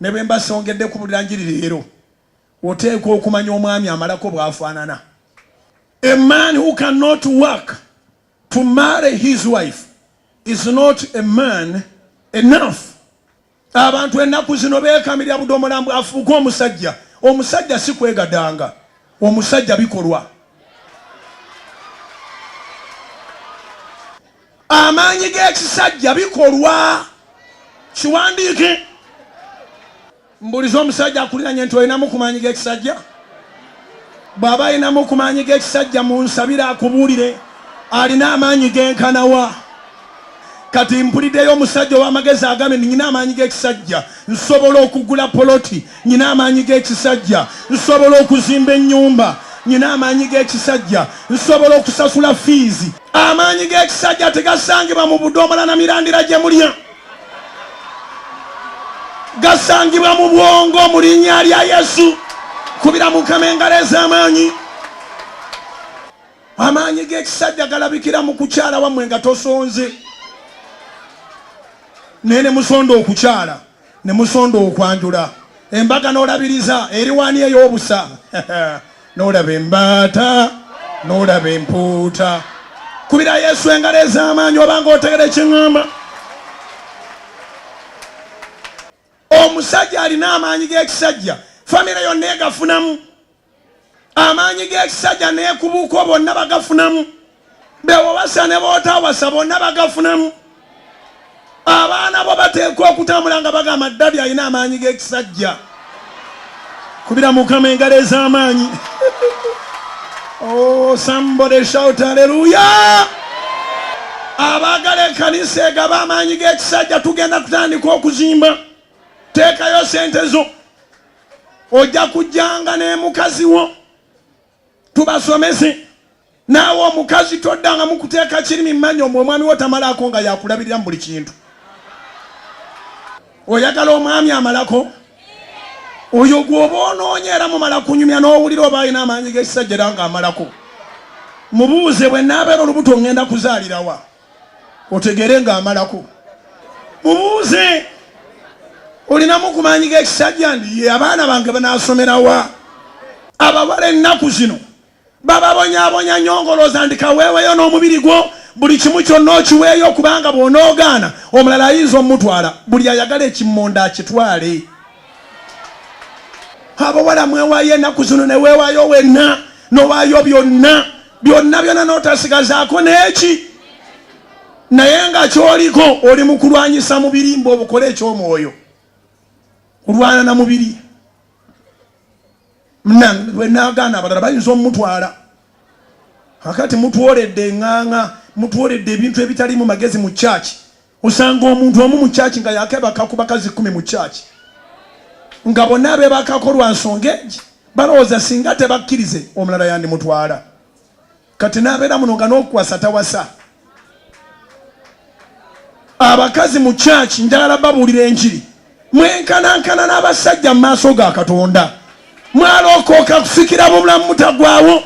ne bwe mbasongedde ku bulanjiri leero oteekwa okumanya omwami amalako bw'afaanana. A man who cannot work to marry his wife is not a man enough. Abantu ennaku zino beekamirira budomola afuuka omusajja. Omusajja si kwegadanga, omusajja bikolwa. Amaanyi g'ekisajja bikolwa. Kiwandiike. Mbuliza omusajja akuliranye nti olinamu ku maanyi g'ekisajja. Bw'aba alinamu ku maanyi g'ekisajja munsabire akubuulire alina amaanyi g'enkanawa. Kati mpuliddeyo omusajja ow'amagezi agambye nnyina amaanyi g'ekisajja, nsobola okugula poloti, nnyina amaanyi g'ekisajja, nsobola okuzimba ennyumba, nnyina amaanyi g'ekisajja, nsobola okusasula fiizi. Amaanyi g'ekisajja tegasangibwa mu budomola na mirandira gye mulya, gasangibwa mu bwongo mu linnya lya Yesu. Kubira Mukama engalo ez'amaanyi. Amaanyi g'ekisajja galabikira mu kukyala wammwe nga tosonze. Nene musonda okukyala, ne musonda okwanjula. Embaga n'olabiriza eri wani ey'obusa. N'olaba embaata, n'olaba empuuta. Kubira Yesu engalo ez'amaanyi obanga otegere kyeŋŋamba. Omusajja alina amaanyi g'ekisajja, famire yonna egafunamu. Amaanyi g'ekisajja n'ekubuuko bonna bagafunamu. Bewowasa ne bootawasa bonna bagafunamu. Abaana bo bateekwa okutambula nga bagamba ddali alina amaanyi g'ekisajja. Kubira Mukama engalo ez'amaanyi. Oh, somebody shout hallelujah. Abaagala ekkanisa egaba amaanyi g'ekisajja tugenda kutandika okuzimba. Teekayo sente zo. Ojja kujjanga ne mukazi wo tubasomese. Naawe omukazi toddanga mukuteeka kirimi mmanyi omwami wo tamalako nga yakulabirira mu buli kintu. Oyagala omwami amalako? Oyo gw'oba onoonya era mumala kunyumya n'owulira oba alina amaanyi g'ekisajja era nga amalako. Mubuuze bwe naabeera olubuto ngenda kuzaalirawa otegere nga amalako. Mubuuze olinamu ku maanyi g'ekisajja ndi abaana bange banaasomerawa. Abawala ennaku zino bababonyaabonya nyongolooza ndi kaweeweyo n'omubiri gwo buli kimu kyonna okiweeyo kubanga bw'onoogaana omulala ayinza omutwala. Buli ayagala ekimmonda akitwale. Abawala mwewaayo ennaku zino ne weewaayo wenna n'owaayo byonna byonna n'otasigazaako n'eki. Naye nga ky'oliko oli mu kulwanyisa mubiri mbu obukole eky'omwoyo. Olwana na mubiri. Bwe naagaana abalala bayinza omutwala. Akati mutwoledde eŋŋaŋa, mutwoledde ebintu ebitali mu magezi mu kyaki. Osanga omuntu omu mu kyaki nga yakebaka ku bakazi 10 mu kyaki. Nga bonna abeebakako lwa nsonga egi balowooza singa tebakkirize omulala yandimutwala. Kati n'abeera muno nga n'okuwasa tawasa. Abakazi mu kyaki njagala babuulira enjiri. Mwenkanankana n'abasajja mu maaso ga Katonda. Mwalokooka kufikira mu bulamu mutagwawo.